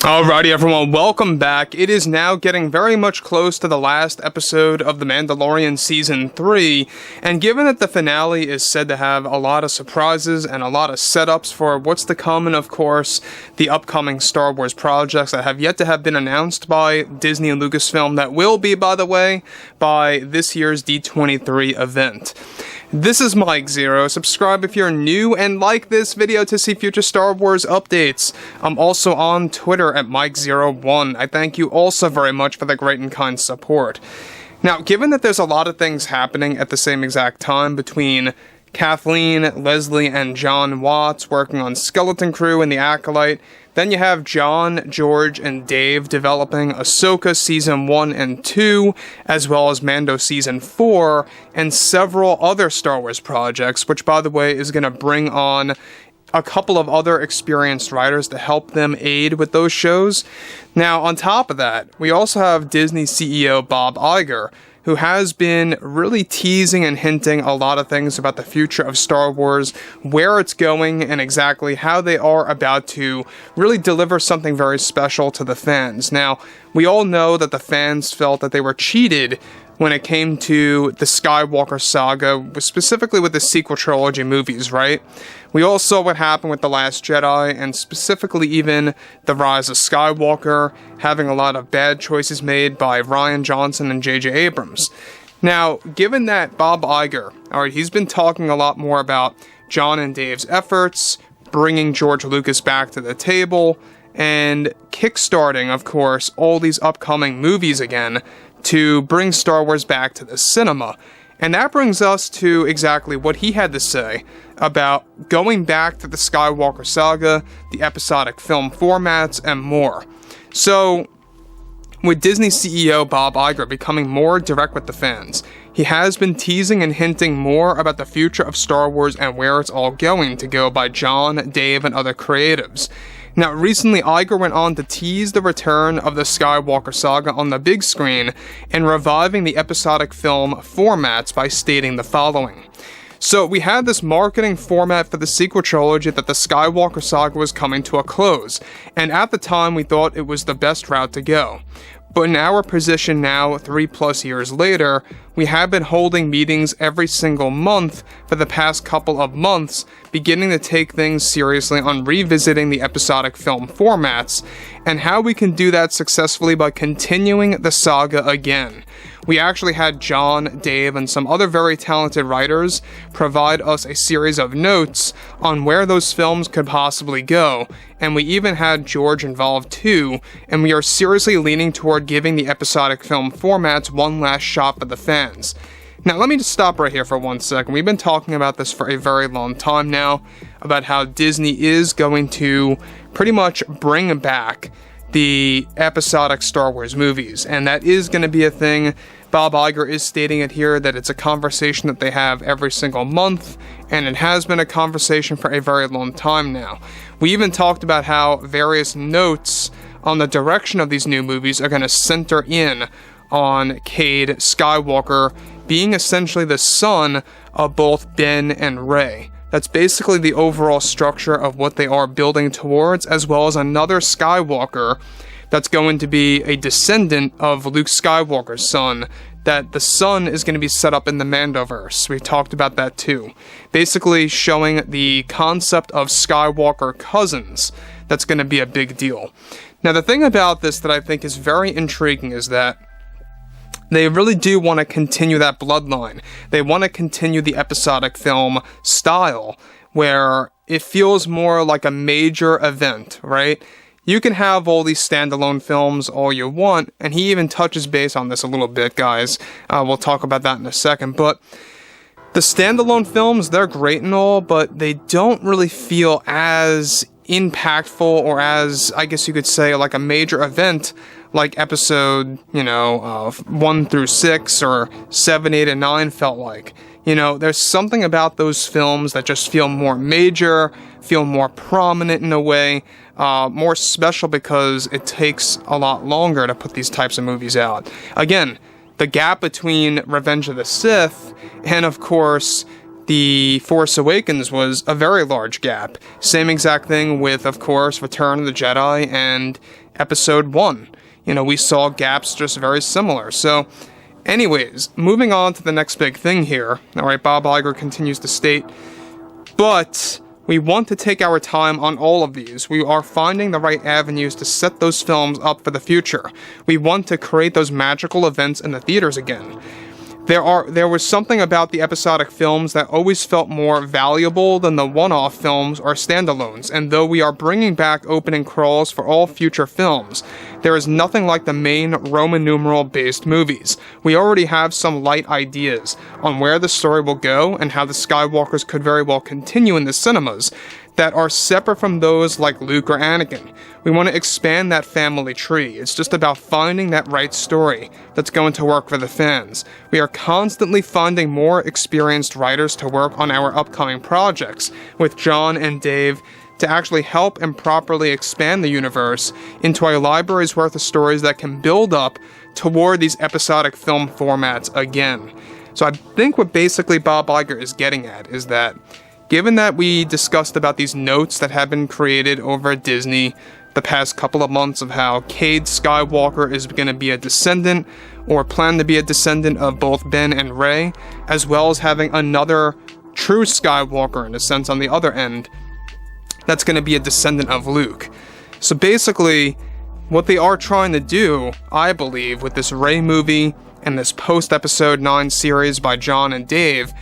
Alrighty everyone, welcome back. It is now getting very much close to the last episode of The Mandalorian Season 3, and given that the finale is said to have a lot of surprises and a lot of setups for what's to come, and of course, the upcoming Star Wars projects that have yet to have been announced by Disney and Lucasfilm, that will be, by the way, by this year's D23 event. This is Mike Zero. Subscribe if you're new and like this video to see future Star Wars updates. I'm also on Twitter at Mike01. I thank you also very much for the great and kind support. Now, given that there's a lot of things happening at the same exact time between Kathleen, Leslie, and John Watts working on Skeleton Crew and the Acolyte, then you have John, George, and Dave developing Ahsoka Season 1 and 2, as well as Mando Season 4, and several other Star Wars projects, which, by the way, is going to bring on a couple of other experienced writers to help them aid with those shows. Now, on top of that, we also have Disney CEO Bob Iger, who has been really teasing and hinting a lot of things about the future of Star Wars, where it's going, and exactly how they are about to really deliver something very special to the fans. Now, we all know that the fans felt that they were cheated when it came to the Skywalker saga, specifically with the sequel trilogy movies, right? We all saw what happened with The Last Jedi, and specifically even The Rise of Skywalker, having a lot of bad choices made by Rian Johnson and J.J. Abrams. Now, given that Bob Iger, alright, he's been talking a lot more about John and Dave's efforts, bringing George Lucas back to the table, and kickstarting, of course, all these upcoming movies again, to bring Star Wars back to the cinema. And that brings us to exactly what he had to say about going back to the Skywalker saga, the episodic film formats, and more. So, with Disney CEO Bob Iger becoming more direct with the fans, he has been teasing and hinting more about the future of Star Wars and where it's all going to go by John, Dave, and other creatives. Now, recently, Iger went on to tease the return of the Skywalker saga on the big screen and reviving the episodic film formats by stating the following. So, we had this marketing format for the sequel trilogy that the Skywalker saga was coming to a close, and at the time we thought it was the best route to go. But in our position now, 3+ years later, we have been holding meetings every single month for the past couple of months, beginning to take things seriously on revisiting the episodic film formats, and how we can do that successfully by continuing the saga again. We actually had John, Dave, and some other very talented writers provide us a series of notes on where those films could possibly go, and we even had George involved too, and we are seriously leaning toward giving the episodic film formats one last shot for the fans. Now, let me just stop right here for 1 second. We've been talking about this for a very long time now, about how Disney is going to pretty much bring back the episodic Star Wars movies, and that is going to be a thing. Bob Iger is stating it here that it's a conversation that they have every single month, and it has been a conversation for a very long time now. We even talked about how various notes on the direction of these new movies are going to center in on Cade Skywalker being essentially the son of both Ben and Rey. That's basically the overall structure of what they are building towards, as well as another Skywalker that's going to be a descendant of Luke Skywalker's son, that the son is going to be set up in the Mandoverse. We talked about that too. Basically showing the concept of Skywalker cousins. That's going to be a big deal. Now, the thing about this that I think is very intriguing is that they really do want to continue that bloodline. They want to continue the episodic film style, where it feels more like a major event, right? You can have all these standalone films all you want, and he even touches base on this a little bit, guys. We'll talk about that in a second, but the standalone films, they're great and all, but they don't really feel as impactful or as, I guess you could say, like a major event like episode, 1 through 6 or 7, 8, and 9 felt like. There's something about those films that just feel more major, feel more prominent in a way, more special because it takes a lot longer to put these types of movies out. Again, the gap between Revenge of the Sith and, of course, The Force Awakens was a very large gap. Same exact thing with, of course, Return of the Jedi and Episode 1. You know, we saw gaps just very similar. So, anyways, moving on to the next big thing here. Alright, Bob Iger continues to state, but we want to take our time on all of these. We are finding the right avenues to set those films up for the future. We want to create those magical events in the theaters again. There was something about the episodic films that always felt more valuable than the one-off films or standalones, and though we are bringing back opening crawls for all future films, there is nothing like the main Roman numeral-based movies. We already have some light ideas on where the story will go and how the Skywalkers could very well continue in the cinemas that are separate from those like Luke or Anakin. We want to expand that family tree. It's just about finding that right story that's going to work for the fans. We are constantly finding more experienced writers to work on our upcoming projects, with John and Dave to actually help and properly expand the universe into a library's worth of stories that can build up toward these episodic film formats again. So I think what basically Bob Iger is getting at is that, given that we discussed about these notes that have been created over at Disney the past couple of months of how Cade Skywalker is going to be a descendant, or plan to be a descendant of both Ben and Rey, as well as having another true Skywalker, in a sense, on the other end, that's going to be a descendant of Luke. So basically, what they are trying to do, I believe, with this Rey movie and this post-Episode 9 series by John and Dave,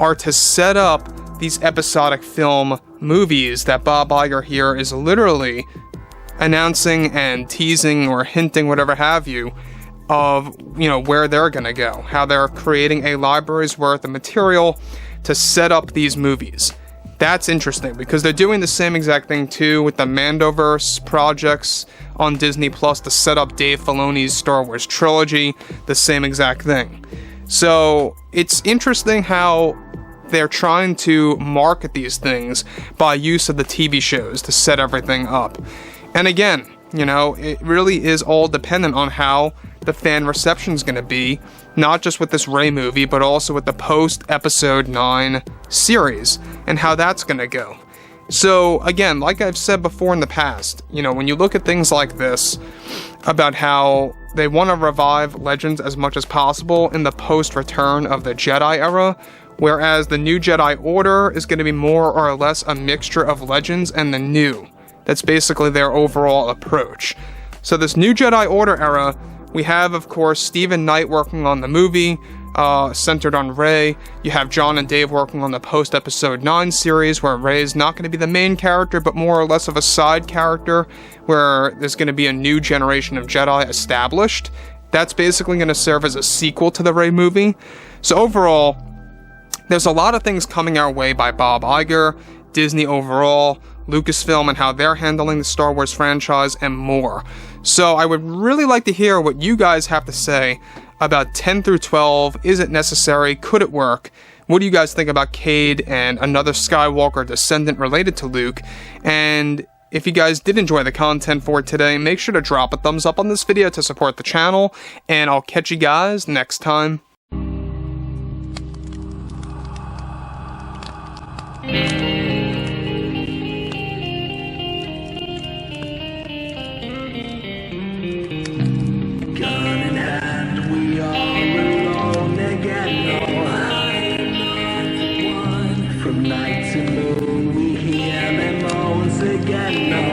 are to set up these episodic film movies that Bob Iger here is literally announcing and teasing or hinting, whatever have you, of, you know, where they're gonna go. How they're creating a library's worth of material to set up these movies. That's interesting, because they're doing the same exact thing too with the Mandoverse projects on Disney Plus to set up Dave Filoni's Star Wars trilogy, the same exact thing. So it's interesting how they're trying to market these things by use of the TV shows to set everything up. And again, you know, it really is all dependent on how the fan reception is going to be, not just with this Rey movie, but also with the post-Episode 9 series, and how that's going to go. So, again, like I've said before in the past, you know, when you look at things like this, about how they want to revive Legends as much as possible in the post-return of the Jedi era, whereas the New Jedi Order is going to be more or less a mixture of Legends and the New. That's basically their overall approach. So this New Jedi Order era, we have, of course, Stephen Knight working on the movie, centered on Rey. You have John and Dave working on the post-Episode 9 series, where Rey is not going to be the main character, but more or less of a side character, where there's going to be a new generation of Jedi established. That's basically going to serve as a sequel to the Rey movie. So overall, there's a lot of things coming our way by Bob Iger, Disney overall, Lucasfilm and how they're handling the Star Wars franchise, and more. So I would really like to hear what you guys have to say about 10 through 12. Is it necessary? Could it work? What do you guys think about Cade and another Skywalker descendant related to Luke? And if you guys did enjoy the content for today, make sure to drop a thumbs up on this video to support the channel, and I'll catch you guys next time. From night to moon, we hear them moans again.